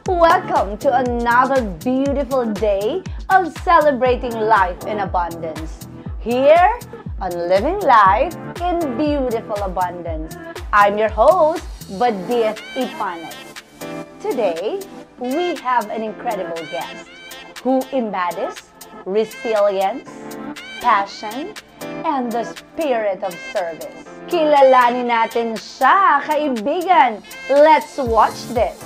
Welcome to another beautiful day of celebrating life in abundance. Here on Living Life in Beautiful Abundance. I'm your host, Badith Ipanes. Today, we have an incredible guest who embodies resilience, passion, and the spirit of service. Kilalanin natin siya, kaibigan. Let's watch this.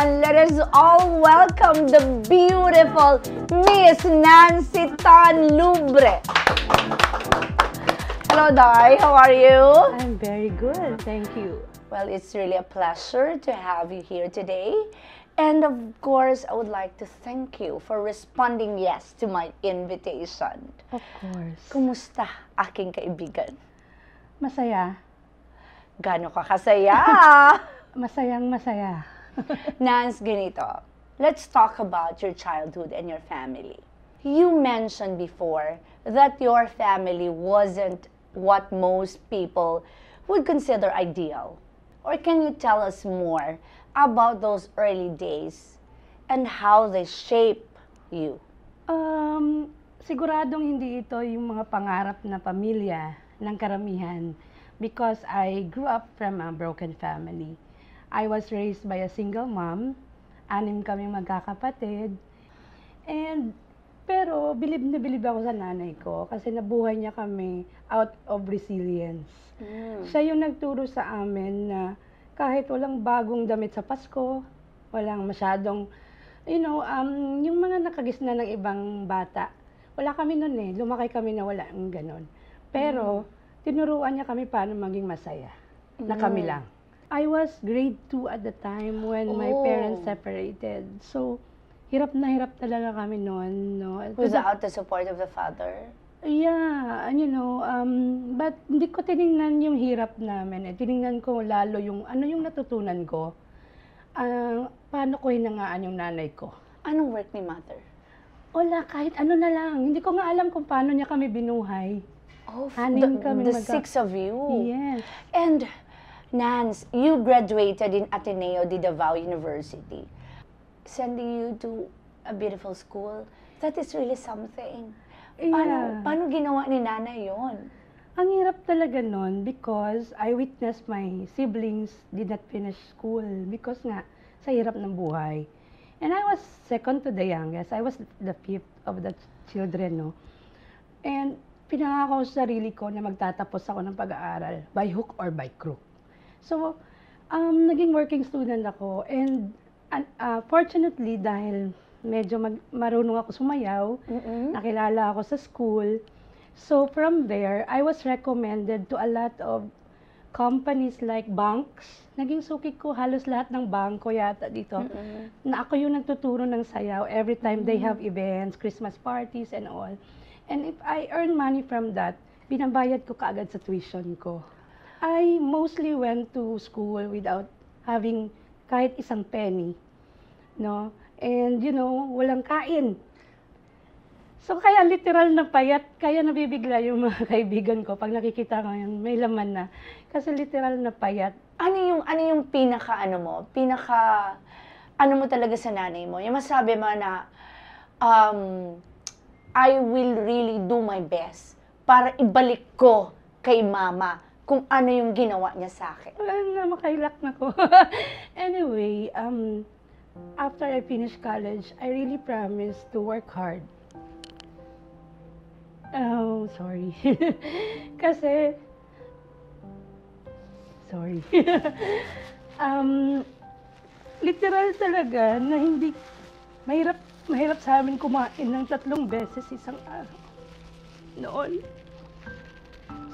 Let us all welcome the beautiful Miss Nancy Tan Lubre. Hello, Dai. How are you? I'm very good. Thank you. Well, it's really a pleasure to have you here today. And of course, I would like to thank you for responding yes to my invitation. Of course. Kumusta, aking kaibigan? Masaya. Gaano ka kasaya? Masayang masaya. Nance, ganito. Let's talk about your childhood and your family. You mentioned before that your family wasn't what most people would consider ideal. Or can you tell us more about those early days and how they shape you? Siguradong hindi ito yung mga pangarap na pamilya ng karamihan because I grew up from a broken family. I was raised by a single mom. 6 kaming magkakapatid. Pero bilib na bilib ako sa nanay ko kasi nabuhay niya kami out of resilience. Siya yung nagturo sa amin na kahit walang bagong damit sa Pasko, walang masyadong, yung mga nakagisna ng ibang bata. Wala kami nun eh. Lumaki kami na wala ng ganon. Pero tinuruan niya kami paano maging masaya. Na kami lang. I was grade 2 at the time when my parents separated. So, hirap talaga kami noon. No? Without the support of the father? Yeah, but hindi ko tinignan yung hirap namin. Tinignan ko lalo yung natutunan ko. Paano ko hinangaan yung nanay ko. Anong work ni mother? Wala, kahit ano na lang. Hindi ko nga alam kung paano niya kami binuhay. The 6 of you? Yes. And Nance, you graduated in Ateneo de Davao University, sending you to a beautiful school. That is really something. Paano ginawa ni nanay yon? Ang hirap talaga nun because I witnessed my siblings did not finish school because nga sa hirap ng buhay. And I was second to the youngest. I was the 5th of the children, no? And pinangako sa sarili ko na magtatapos ako ng pag-aaral by hook or by crook. So, naging working student ako and fortunately dahil medyo marunong ako sumayaw, nakilala ako sa school. So, from there, I was recommended to a lot of companies like banks. Naging suki ko halos lahat ng bangko yata dito. Na ako yung nagtuturo ng sayaw every time they have events, Christmas parties and all. And if I earn money from that, binabayad ko kaagad sa tuition ko. I mostly went to school without having kahit isang penny, no? And walang kain. So kaya literal na payat, kaya nabibigla yung mga kaibigan ko pag nakikita ko yung may laman na. Kasi literal na payat. Ano yung pinaka mo talaga sa nanay mo? Yung masabi mo na I will really do my best para ibalik ko kay mama kung ano yung ginawa niya sa akin. Wala na, makailak na ko. Anyway, after I finished college, I really promised to work hard. Oh, sorry. Kasi, sorry. Literal talaga na hindi, mahirap sa amin kumain ng 3 beses isang araw. Noon.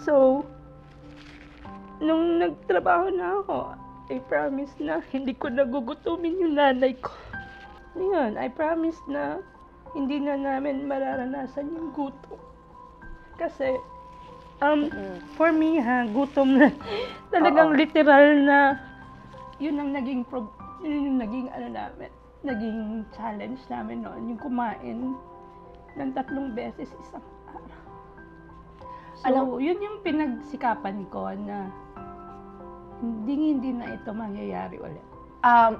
So, nung nagtrabaho na ako, I promise na hindi ko nagugutumin yung nanay ko. Yun, I promise na hindi na namin mararanasan yung gutom. Kasi, for me gutom na, talagang literal na, yun ang naging naging challenge namin noon, yung kumain ng 3 beses isang araw. So, yun yung pinagsikapan ko na hindi na ito mangyayari ulit.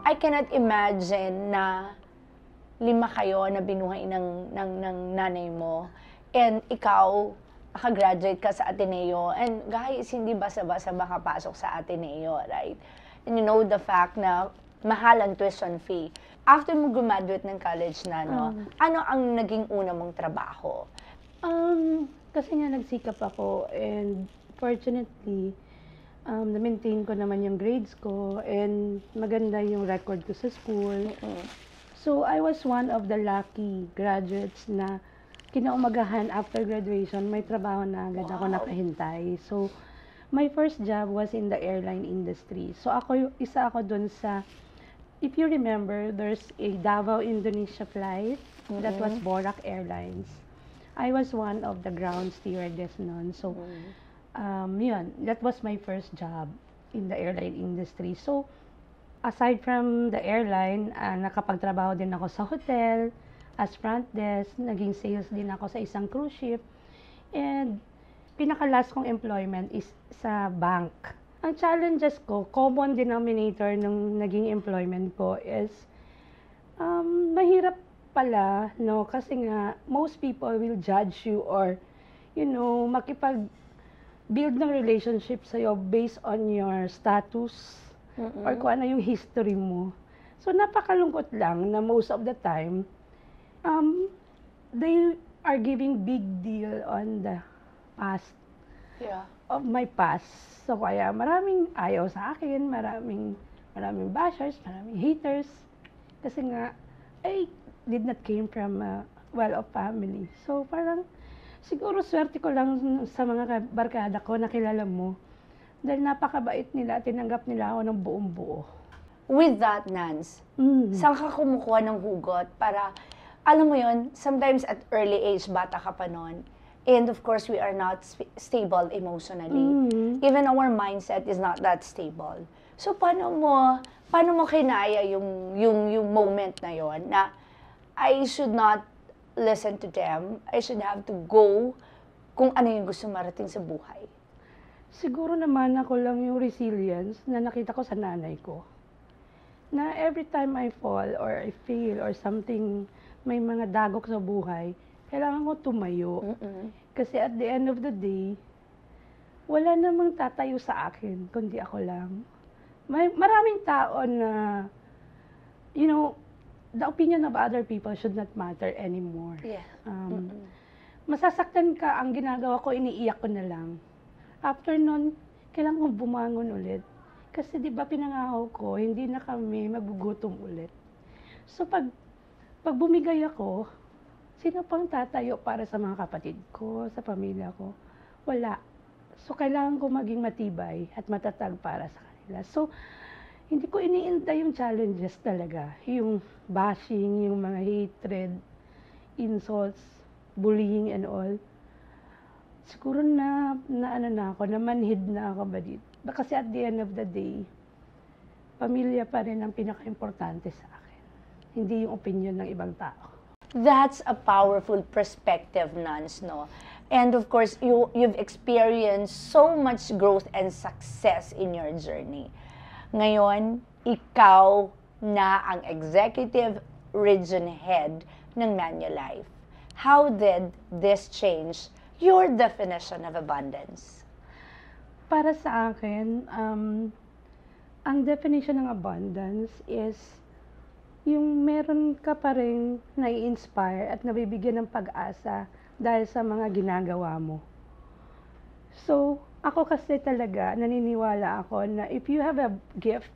I cannot imagine na 5 kayo na binuhay ng nanay mo and ikaw, nakagraduate ka sa Ateneo, and guys, hindi basta-basta makapasok sa Ateneo, right? And you know the fact na mahal ang tuition fee. After mo graduate ng college na, ano ang naging una mong trabaho? Kasi nga nagsikap ako, and fortunately, na-maintain ko naman yung grades ko and maganda yung record ko sa school. So, I was one of the lucky graduates na kinaumagahan after graduation, may trabaho na agad ako nakahintay. So, my first job was in the airline industry. So, isa ako dun sa, if you remember, there's a Davao, Indonesia flight that was Borac Airlines. I was one of the ground stewardess noon. So, yun, that was my first job in the airline industry. So, aside from the airline, nakapagtrabaho din ako sa hotel, as front desk, naging sales din ako sa isang cruise ship, and pinaka-last kong employment is sa bank. Ang challenges ko, common denominator nung naging employment ko is, mahirap pala, no? Kasi nga, most people will judge you or, makipag-build ng relationship sa'yo based on your status or kung ano yung history mo. So, napakalungkot lang na most of the time, they are giving big deal on the past of my past. So, kaya maraming ayaw sa akin, maraming bashers, maraming haters. Kasi nga, I did not came from a well-off family. So, parang, siguro swerte ko lang sa mga barkada ko na kilala mo. Dahil napakabait nila, tinanggap nila ako ng buong buo. With that, Nance, saan ka kumukuha ng hugot para, alam mo yun, sometimes at early age, bata ka pa nun, and of course, we are not stable emotionally. Even our mindset is not that stable. So, paano mo kinaya yung moment na yon na I should not listen to them, I should have to go kung ano yung gusto marating sa buhay? Siguro naman ako lang yung resilience na nakita ko sa nanay ko. Na every time I fall or I fail or something, may mga dagok sa buhay, kailangan ko tumayo. Kasi at the end of the day, wala namang tatayo sa akin, kundi ako lang. Maraming tao na, the opinion of other people should not matter anymore. Yeah. Masasaktan ka, ang ginagawa ko, iniiyak ko na lang. After nun, kailangan kong bumangon ulit. Kasi di ba pinangako ko, hindi na kami magugutom ulit. So pag bumigay ako, sino pang tatayo para sa mga kapatid ko, sa pamilya ko? Wala. So kailangan ko maging matibay at matatag para sa kanila. So hindi ko iniinda yung challenges talaga. Yung bashing, yung mga hatred, insults, bullying and all. Siguro na manhid na ako ba dito. Kasi at the end of the day, pamilya pa rin ang pinaka-importante sa akin. Hindi yung opinion ng ibang tao. That's a powerful perspective, Nance, no? And of course, you've experienced so much growth and success in your journey. Ngayon, ikaw na ang executive region head ng Manulife. How did this change your definition of abundance? Para sa akin, ang definition ng abundance is yung meron ka pa rin nai-inspire at nabibigyan ng pag-asa dahil sa mga ginagawa mo. So, ako kasi talaga, naniniwala ako na if you have a gift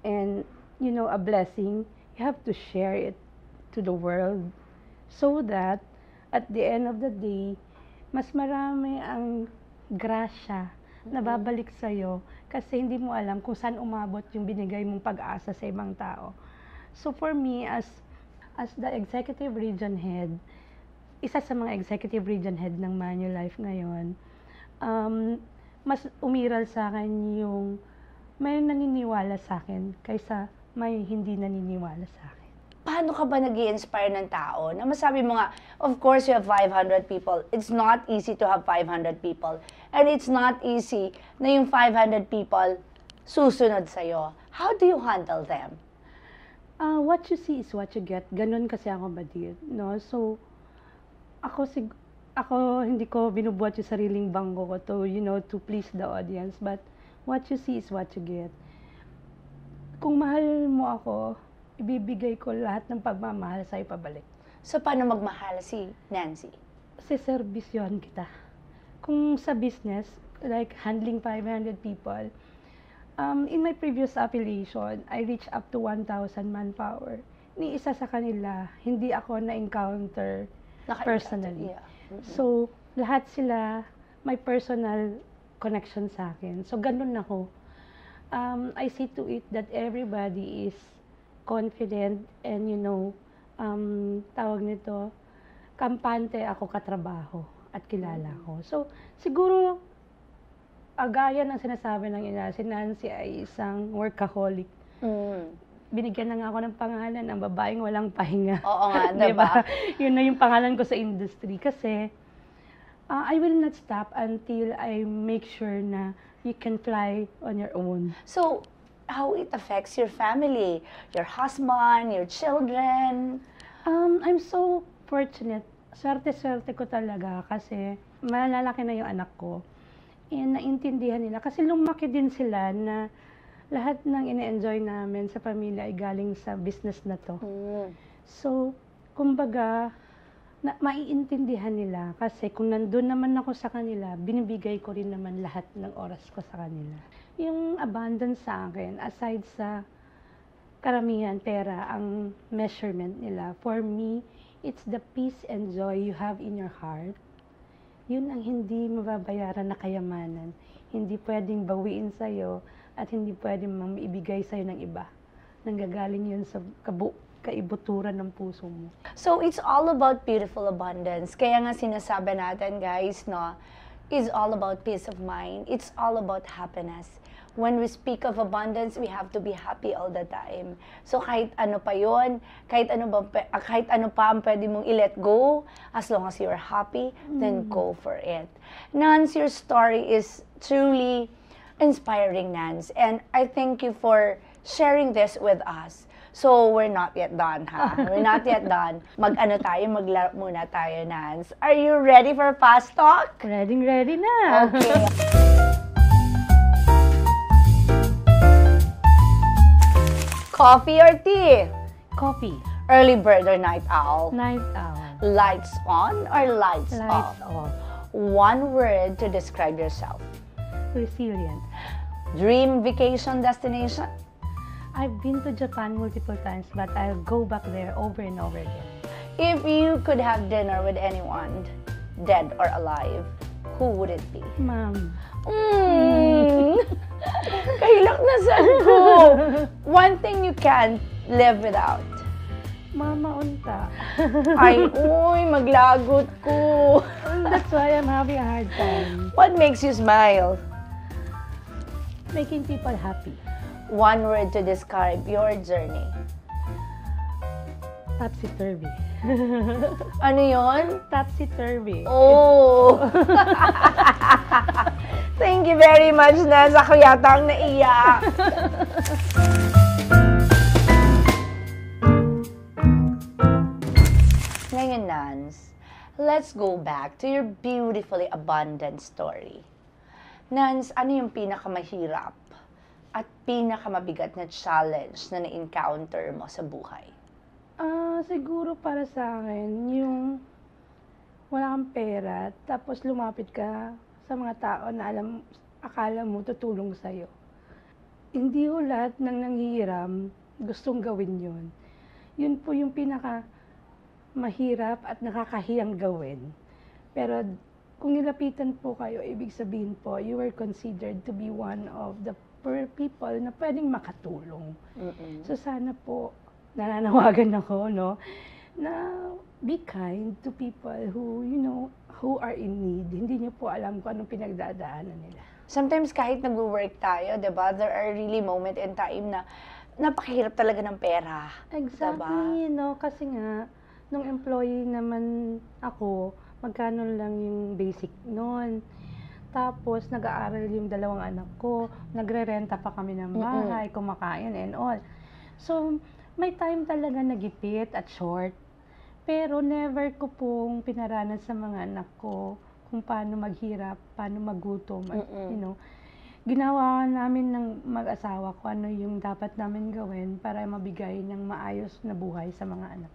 and, a blessing, you have to share it to the world so that at the end of the day, mas marami ang grasya nababalik sa'yo kasi hindi mo alam kung saan umabot yung binigay mong pag-asa sa ibang tao. So for me, as the executive region head, isa sa mga executive region head ng Manulife ngayon, mas umiral sa akin yung may naniniwala sa akin kaysa may hindi naniniwala sa akin. Paano ka ba nag-i-inspire ng tao? Na masabi mo nga, of course you have 500 people. It's not easy to have 500 people. And it's not easy na yung 500 people susunod sa'yo. How do you handle them? What you see is what you get. Ganon kasi ako, Badir. No? So, ako hindi ko binubuhat yung sariling bangko ko to please the audience. But what you see is what you get. Kung mahal mo ako, ibibigay ko lahat ng pagmamahal sa'yo pabalik. So, paano magmahal si Nancy? Siservisyon kita. Kung sa business, like handling 500 people, in my previous affiliation, I reached up to 1,000 manpower. Ni isa sa kanila, hindi ako na-encounter personally. Yeah. So, lahat sila may personal connection sa akin. So, ganun ako. I see to it that everybody is confident and tawag nito, kampante ako katrabaho at kilala ko. So, siguro, gaya ng sinasabi ng ina, si Nancy ay isang workaholic. Binigyan na nga ako ng pangalan ng babaeng walang pahinga. Oo nga, diba? Yun na yung pangalan ko sa industry. Kasi, I will not stop until I make sure na you can fly on your own. So, how it affects your family, your husband, your children? I'm so fortunate. Swerte-swerte ko talaga kasi malalaki na yung anak ko. And naintindihan nila. Kasi lumaki din sila na lahat ng ine-enjoy namin sa pamilya ay galing sa business na to. So, kumbaga, maiintindihan nila. Kasi kung nandun naman ako sa kanila, binibigay ko rin naman lahat ng oras ko sa kanila. Yung abundance sa akin, aside sa karamihan pera, ang measurement nila, for me, it's the peace and joy you have in your heart. Yun ang hindi mababayaran na kayamanan. Hindi pwedeng bawiin sa'yo at hindi pwedeng maibigay sa'yo ng iba. Nanggagaling yun sa kaibuturan ng puso mo. So, it's all about beautiful abundance. Kaya nga sinasabi natin, guys, is all about peace of mind. It's all about happiness. When we speak of abundance, we have to be happy all the time. So kahit ano pa yon, kahit ano pa ang pwede mong i-let go, as long as you're happy, then go for it. Nance, your story is truly inspiring, Nance. And I thank you for sharing this with us. So, we're not yet done, ha? We're not yet done. Maglaro muna tayo, Nance. Are you ready for Fast Talk? Ready na. Okay. Coffee or tea? Coffee. Early bird or night owl? Night owl. Lights on or lights Lights off? off. One word to describe yourself. Resilient. Dream vacation destination? I've been to Japan multiple times, but I'll go back there over and over again. If you could have dinner with anyone, dead or alive, who would it be? Ma'am. Kahilak na saan ko. One thing you can't live without. Mama unta. Ay, maglagot ko. That's why I'm having a hard time. What makes you smile? Making people happy. One word to describe your journey. Topsy-turvy. Ano yon? Topsy-turvy. Oh! Thank you very much, Nance. Ako yata ang naiyak. Ngayon, Nance, let's go back to your beautifully abundant story. Nance, ano yung pinakamahirap at pinakamabigat na challenge na na-encounter mo sa buhay? Siguro para sa akin, yung wala kang pera, tapos lumapit ka sa mga tao na akala mo tutulong sa'yo. Hindi ko lahat ng nanghihiram gustong gawin yun. Yun po yung pinaka mahirap at nakakahiyang gawin. Pero kung nilapitan po kayo, ibig sabihin po, you were considered to be one of the people na pwedeng makatulong. So sana po, nananawagan ako, no, na be kind to people who, who are in need. Hindi niyo po alam kung anong pinagdadaanan nila. Sometimes kahit nag-work tayo, diba, there are really moment in time na napakahirap talaga ng pera. Exactly, no, kasi nga, nung employee naman ako, magkano lang yung basic noon. Tapos, nag-aaral yung 2 anak ko, nagre-renta pa kami ng bahay, kumakain and all. So, may time talaga nagipit at short. Pero never ko pong pinaranas sa mga anak ko kung paano maghirap, paano magutom, Ginawa namin ng mag-asawa ko ano yung dapat namin gawin para mabigay ng maayos na buhay sa mga anak.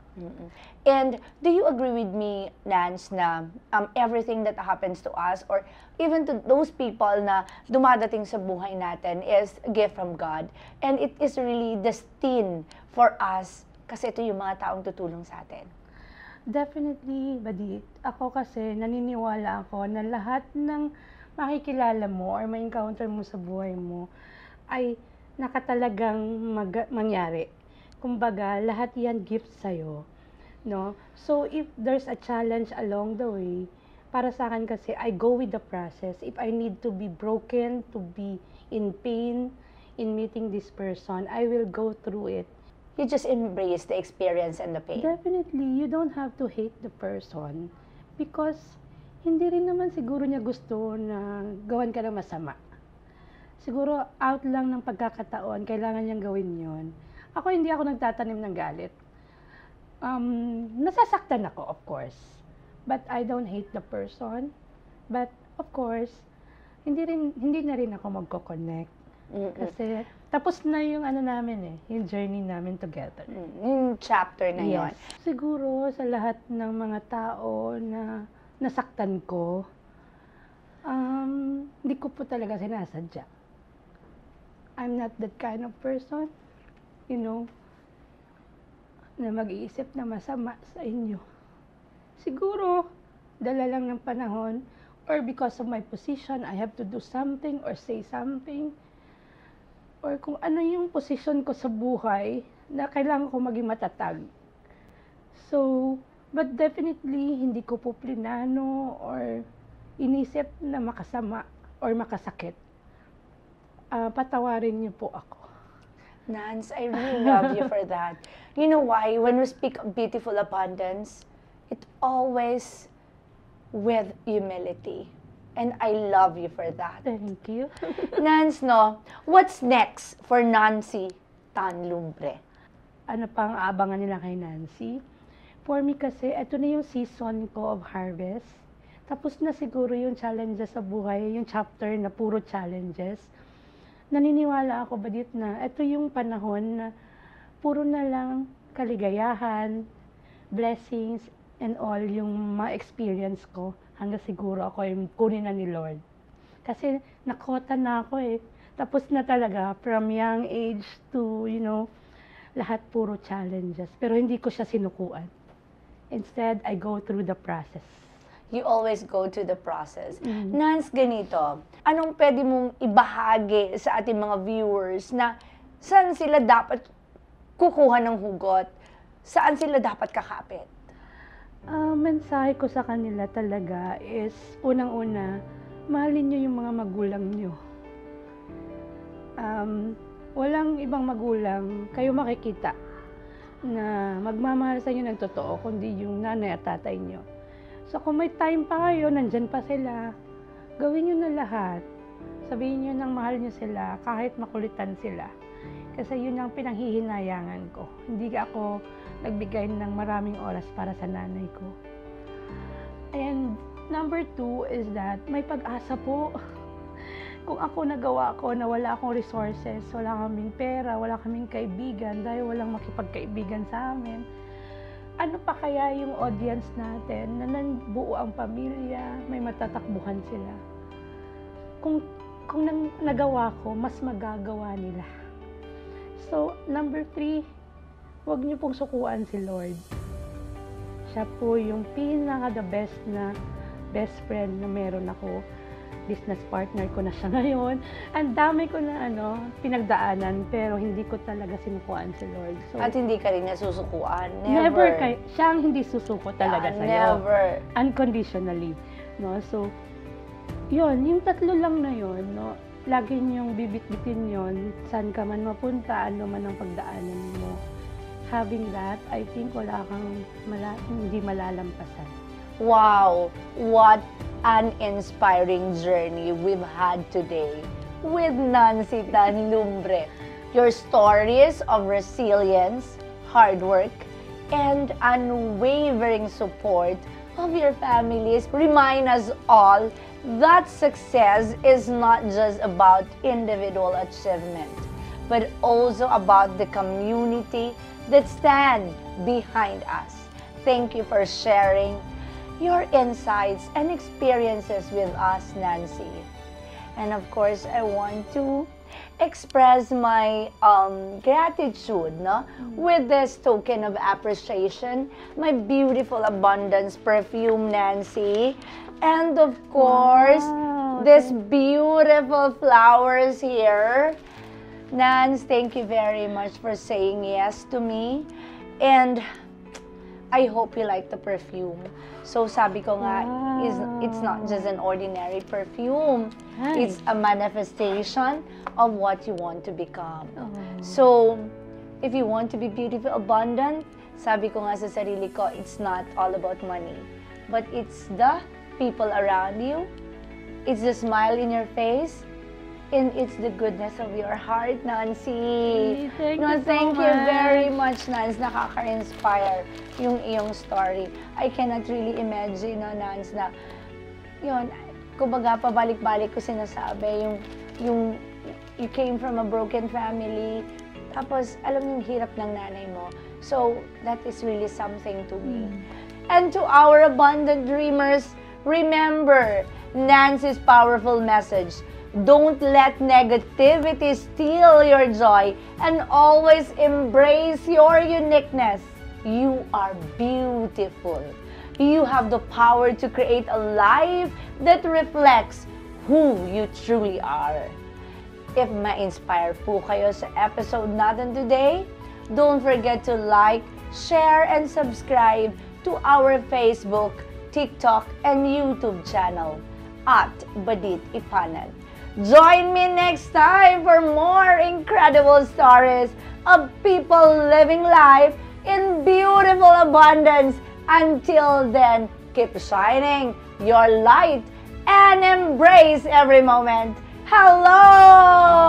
And do you agree with me, Nance, na everything that happens to us or even to those people na dumadating sa buhay natin is a gift from God and it is really destined for us kasi ito yung mga taong tutulong sa atin? Definitely, Badit. Ako kasi naniniwala ako na lahat ng makikilala mo or ma-encounter mo sa buhay mo ay nakatalagang mangyari. Kumbaga, lahat yan gifts sa'yo. No? So, if there's a challenge along the way, para sa akin kasi, I go with the process. If I need to be broken, to be in pain, in meeting this person, I will go through it. You just embrace the experience and the pain. Definitely, you don't have to hate the person because hindi rin naman siguro niya gusto na gawan ka ng masama. Siguro out lang ng pagkakataon, kailangan niyang gawin yon. Ako hindi ako nagtatanim ng galit. Nasasaktan ako, of course. But I don't hate the person. But of course, hindi na rin ako magko-connect. Kasi tapos na yung namin yung journey namin together. Yung chapter na yon. Siguro sa lahat ng mga tao na nasaktan ko, hindi ko po talaga sinasadya. I'm not that kind of person, na mag-iisip na masama sa inyo. Siguro, dala lang ng panahon, or because of my position, I have to do something or say something, or kung ano yung position ko sa buhay na kailangan ko maging matatag. So, but definitely, hindi ko po plinano or inisip na makasama or makasakit. Patawarin niyo po ako. Nance, I really love you for that. You know why? When we speak of beautiful abundance, it always with humility. And I love you for that. Thank you. Nance, no? What's next for Nancy Tanlumbre? Ano pang aabangan nila kay Nancy? For me kasi, ito na yung season ko of harvest. Tapos na siguro yung challenges sa buhay, yung chapter na puro challenges. Naniniwala ako, Badit, na ito yung panahon na puro na lang kaligayahan, blessings, and all yung ma-experience ko hanggang siguro ako yung kunin na ni Lord. Kasi nakota na ako Tapos na talaga, from young age to, lahat puro challenges. Pero hindi ko siya sinukuan. Instead, I go through the process. You always go through the process. Nance, ganito, anong pwede mong ibahagi sa ating mga viewers na saan sila dapat kukuha ng hugot? Saan sila dapat kakapit? Mensahe ko sa kanila talaga is, unang-una, mahalin nyo yung mga magulang nyo. Walang ibang magulang kayo makikita na magmamahal sa inyo ng totoo, kundi yung nanay at tatay nyo. So kung may time pa kayo, nandyan pa sila, gawin nyo na lahat. Sabihin nyo nang mahal nyo sila, kahit makulitan sila. Kasi yun ang pinanghihinayangan ko. Hindi ako nagbigay ng maraming oras para sa nanay ko. And number 2 is that may pag-asa po. Kung ako nagawa ko na wala akong resources, wala kaming pera, wala kaming kaibigan, dahil walang makipagkaibigan sa amin, ano pa kaya yung audience natin na buo ang pamilya, may matatakbuhan sila? Kung nagawa ko, mas magagawa nila. So, number 3, huwag niyo pong sukuan si Lord. Siya po yung pinaka-the best na best friend na meron ako. Business partner ko na siya ngayon. Ang dami ko na pinagdaanan, pero hindi ko talaga sinukuan si Lord. So, At hindi ka rin nasusukuan. never siya ang hindi susuko talaga sa'yo. Never. Unconditionally. No? So, yun, yung tatlo lang na yun, no? Lagi niyong bibit-bitin yun, saan ka man mapunta, ano man ang pagdaanan mo. Having that, I think wala kang hindi malalampasan. Wow! What an inspiring journey we've had today with Nancy Tanlumbre. Your stories of resilience, hard work, and unwavering support of your families remind us all that success is not just about individual achievement, but also about the community that stand behind us. Thank you for sharing your insights and experiences with us, Nancy. And of course, I want to express my gratitude with this token of appreciation, my beautiful Abundance perfume, Nancy. And of course, this beautiful flowers here. Nance, thank you very much for saying yes to me. And I hope you like the perfume. So sabi ko nga, it's not just an ordinary perfume. Nice. It's a manifestation of what you want to become. So, if you want to be beautiful, abundant, sabi ko nga sa sarili ko, it's not all about money. But it's the people around you. It's the smile in your face. And it's the goodness of your heart, Nancy. Thank you so Thank you much. very much, Nance. Nakaka-inspire yung iyong story. I cannot really imagine, Nance, na yun, kumbaga, pabalik-balik ko sinasabi, yung you came from a broken family, tapos, alam yung hirap ng nanay mo. So, that is really something to me. And to our abundant dreamers, remember Nancy's powerful message. Don't let negativity steal your joy and always embrace your uniqueness. You are beautiful. You have the power to create a life that reflects who you truly are. If ma-inspire po kayo sa episode natin today, don't forget to like, share, and subscribe to our Facebook, TikTok, and YouTube channel at Badit Ipanag. Join me next time for more incredible stories of people living life in beautiful abundance. Until then, keep shining your light and embrace every moment. Hello!